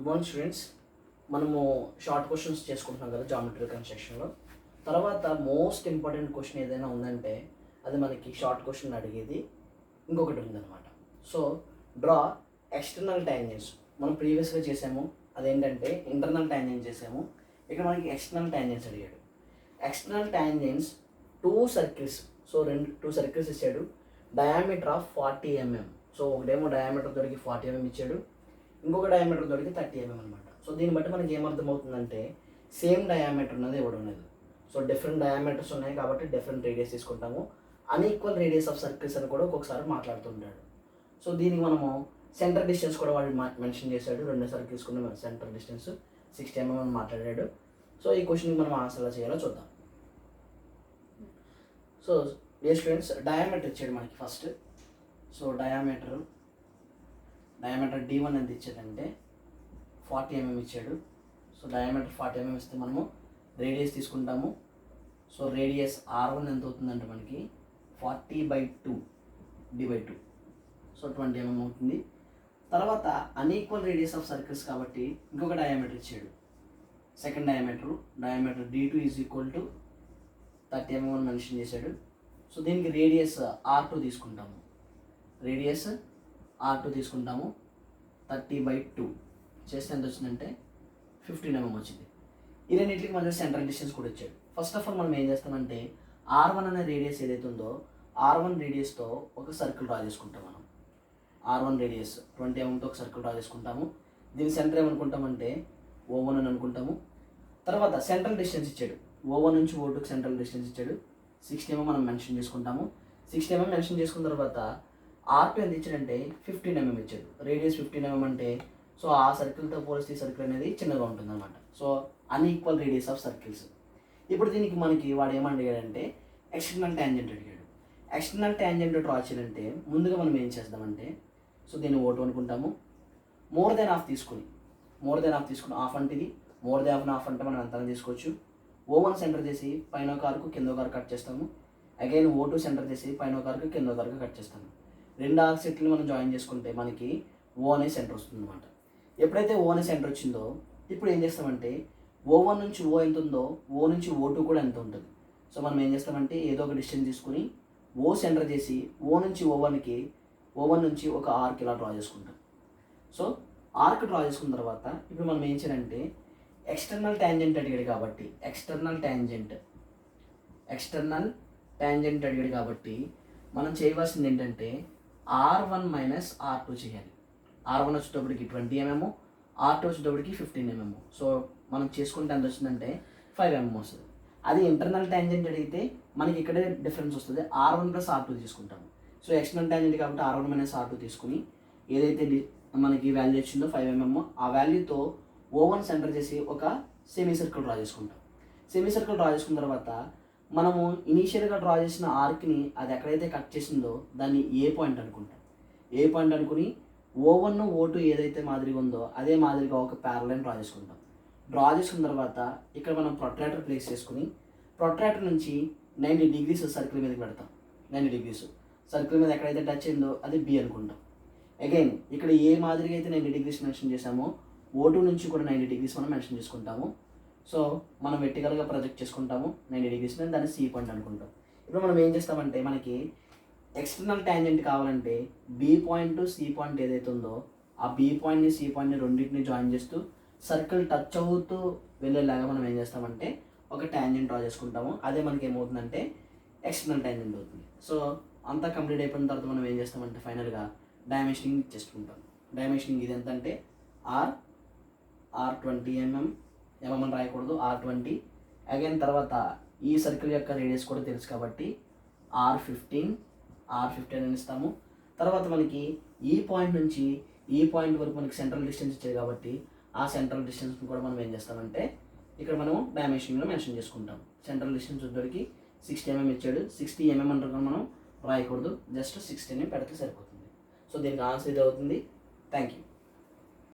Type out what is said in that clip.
Good morning students. మనము short questions చేసుకుంటున్నాం కదా జామెట్రీ కన్స్ట్రక్షన్లో. తర్వాత మోస్ట్ ఇంపార్టెంట్ క్వశ్చన్ ఏదైనా ఉందంటే అది మనకి షార్ట్ క్వశ్చన్ అడిగేది ఇంకొకటి ఉందన్నమాట. సో డ్రా ఎక్స్టర్నల్ ట్యాంజెంట్స్ మనం ప్రీవియస్గా చేసాము, అదేంటంటే ఇంటర్నల్ ట్యాంజెంట్స్ చేసాము. ఇక్కడ మనకి ఎక్స్టర్నల్ ట్యాంజెంట్స్ అడిగాడు. External tangents two circles, so two circles ఇచ్చాడు, డయామీటర్ ఆఫ్ 40 mm. సో ఒకటేమో డయామీటర్ దొరికి 40 mm ఇచ్చాడు, ఇంకొక డయామీటర్ దొరికి 30 mm అనమాట. సో దీన్ని బట్టి మనకి ఏమర్థమవుతుందంటే సేమ్ డయామీటర్ ఉన్నది ఇవ్వడం లేదు. సో డిఫరెంట్ డయామీటర్స్ ఉన్నాయి కాబట్టి డిఫరెంట్ రేడియస్ తీసుకుంటాము. అన్ఈక్వల్ రేడియస్ ఆఫ్ సర్కిల్స్ అని కూడా ఒక్కొక్కసారి మాట్లాడుతుంటాడు. సో దీనికి మనము సెంటర్ డిస్టెన్స్ కూడా వాడు మెన్షన్ చేశాడు. రెండు సర్కిల్స్ కూడా సెంటర్ డిస్టెన్స్ 60 mm అని మాట్లాడాడు. సో ఈ క్వశ్చన్కి మనం ఆన్సర్ ఎలా చేయాలో చూద్దాం. సో డియర్ స్టూడెంట్స్, డయామీటర్ ఇచ్చాడు మనకి ఫస్ట్. సో డయామీటర్ D1 ఎంత ఇచ్చాడంటే 40 mm ఇచ్చాడు. సో డయామీటర్ 40 mm ఇస్తే మనము రేడియస్ తీసుకుంటాము. సో రేడియస్ R1 ఎంత అవుతుందంటే మనకి 40/2 D/2, సో 20 mm అవుతుంది. తర్వాత అన్ఈక్వల్ రేడియస్ ఆఫ్ సర్కిల్స్ కాబట్టి ఇంకొక డయామీటర్ ఇచ్చాడు, second diameter D2 is equal to 30 mm అని మెన్షన్ చేశాడు. సో దీనికి రేడియస్ R2 తీసుకుంటాము. 30/2 చేస్తే ఎంత వచ్చిందంటే 15 mm వచ్చింది. ఈ రెండింటికి మధ్య సెంట్రల్ డిస్టెన్స్ కూడా ఇచ్చాడు. ఫస్ట్ ఆఫ్ ఆల్ మనం ఏం చేస్తామంటే R1 అనే రేడియస్ ఏదైతే ఉందో R1 రేడియస్తో ఒక సర్కిల్ డ్రా చేసుకుంటాం. మనం R1 రేడియస్ 20 mm తో ఒక సర్కిల్ డ్రా చేసుకుంటాము. దీని సెంటర్ ఏమనుకుంటామంటే O1 అని అనుకుంటాము. తర్వాత సెంట్రల్ డిస్టెన్స్ ఇచ్చాడు, O1 నుంచి O2కి సెంట్రల్ డిస్టెన్స్ ఇచ్చాడు 60 mm మనం మెన్షన్ చేసుకుంటాము. 60 mm మెన్షన్ చేసుకున్న తర్వాత R2 ఎంత ఇచ్చాడంటే 15 mm ఇచ్చాడు. రేడియస్ 15 mm అంటే సో ఆ సర్కిల్తో పోలిస్తే ఈ సర్కిల్ అనేది చిన్నగా ఉంటుంది అనమాట. So unequal radius of circles. ఇప్పుడు దీనికి మనకి వాడు ఏమడిగాడంటే ఎక్స్టర్నల్ ట్యాంజెంట్ అడిగాడు. ఎక్స్టర్నల్ ట్యాంజెంట్ డ్రా చేయాలంటే ముందుగా మనం ఏం చేద్దామంటే సో దీన్ని O2 అనుకుంటాము. మోర్ దెన్ హాఫ్ తీసుకుని హాఫ్ అంటే ఇది, మోర్ దెన్ హాఫ్ అంటే మనం ఎంత తీసుకోవచ్చు. O1 సెంటర్ చేసి పైన ఒక ఆర్కు కింద ఒక ఆర్కు కట్ చేస్తాము. అగైన్ O2 సెంటర్ చేసి పైన ఒక ఆర్కు కింద ఒక ఆర్కు కట్ చేస్తాము. రెండు ఆర్క్ సెట్లు మనం జాయిన్ చేసుకుంటే మనకి O అనే సెంటర్ వస్తుంది అనమాట. ఎప్పుడైతే O అనే సెంటర్ వచ్చిందో ఇప్పుడు ఏం చేస్తామంటే O1 నుంచి O ఎంత ఉందో O నుంచి O2 కూడా ఎంత ఉంటుంది. సో మనం ఏం చేస్తామంటే ఏదో ఒక డిస్టెన్స్ తీసుకుని O సెంటర్ చేసి O నుంచి O1 నుంచి ఒక ఆర్క్ ఇలా డ్రా చేసుకుంటాం. సో ఆర్క్ డ్రా చేసుకున్న తర్వాత ఇప్పుడు మనం ఏం చేయాలంటే ఎక్స్టర్నల్ ట్యాంజెంట్ అడిగాడు కాబట్టి ఎక్స్టర్నల్ ట్యాంజెంట్ అడిగాడు కాబట్టి మనం చేయవలసింది ఏంటంటే R1 మైనస్ R2 చేయాలి. R1 వచ్చేటప్పటికి 20 mm, R2 వచ్చేటప్పటికి 15 mm. సో మనం చేసుకుంటే ఎంత వచ్చిందంటే 5 mm వస్తుంది. అది ఇంటర్నల్ ట్యాంజెంట్ అడిగితే మనకి ఇక్కడే డిఫరెన్స్ వస్తుంది, R1 ప్లస్ R2 తీసుకుంటాము. సో ఎక్స్టర్నల్ ట్యాంజెంట్ కాబట్టి R1 మైనస్ R2 తీసుకుని ఏదైతే మనకి వాల్యూ వచ్చిందో 5 mm ఆ వాల్యూతో O1 సెంటర్ చేసి ఒక సెమీ సర్కిల్ డ్రా చేసుకుంటాం. సెమీ సర్కిల్ డ్రా చేసుకున్న తర్వాత మనము ఇనీషియల్గా డ్రా చేసిన ఆర్క్ని అది ఎక్కడైతే కట్ చేసిందో దాన్ని ఏ పాయింట్ అనుకుని O1 O2 ఏదైతే మాదిరిగా ఉందో అదే మాదిరిగా ఒక ప్యారలైన్ డ్రా చేసుకుంటాం. డ్రా చేసుకున్న తర్వాత ఇక్కడ మనం ప్రొట్రాక్టర్ ప్లేస్ చేసుకుని ప్రొట్రాక్టర్ నుంచి 90 degrees సర్కిల్ మీదకి పెడతాం. 90 degrees సర్కిల్ మీద ఎక్కడైతే టచ్ అయిందో అది B అనుకుంటాం. అగైన్ ఇక్కడ ఏ మాదిరిగా అయితే 90 degrees మెన్షన్ చేసామో O2 నుంచి కూడా 90 degrees మనం మెన్షన్ చేసుకుంటాము. సో మనం వెర్టికల్గా ప్రొజెక్ట్ చేసుకుంటాము 90 degrees మీద, దాన్ని C పాయింట్ అనుకుంటాం. ఇప్పుడు మనం ఏం చేస్తామంటే మనకి ఎక్స్టర్నల్ ట్యాంజెంట్ కావాలంటే B పాయింట్ C పాయింట్ ఏదైతే ఉందో ఆ B పాయింట్ని C పాయింట్ని రెండింటిని జాయిన్ చేస్తూ సర్కిల్ టచ్ అవుతూ వెళ్ళేలాగా మనం ఏం చేస్తామంటే ఒక ట్యాంజెంట్ డ్రా చేసుకుంటాము. అదే మనకి ఏమవుతుందంటే ఎక్స్టర్నల్ ట్యాంజెంట్ అవుతుంది. సో అంతా కంప్లీట్ అయిపోయిన తర్వాత మనం ఏం చేస్తామంటే ఫైనల్గా డైమెన్షనింగ్ చేసుకుంటాం. డైమెన్షనింగ్ ఇది ఎంత అంటే R20 mm అని రాయకూడదు, R20. అగైన్ తర్వాత ఈ సర్కిల్ యొక్క రేడియస్ కూడా తెలుసు కాబట్టి R15 అని ఇస్తాము. తర్వాత మనకి ఈ పాయింట్ నుంచి ఈ పాయింట్ వరకు మనకి సెంట్రల్ డిస్టెన్స్ ఇచ్చేది కాబట్టి ఆ సెంట్రల్ డిస్టెన్స్ కూడా మనం ఏం చేస్తామంటే ఇక్కడ మనం డైమెన్షనింగ్లో మెన్షన్ చేసుకుంటాం. సెంట్రల్ డిస్టెన్స్ వచ్చేటికి 60 mm ఇచ్చాడు. 60 mm అంటే మనం రాయకూడదు, జస్ట్ 60 పెడితే సరిపోతుంది. సో దీనికి ఆన్సర్ ఇది అవుతుంది. Thank you.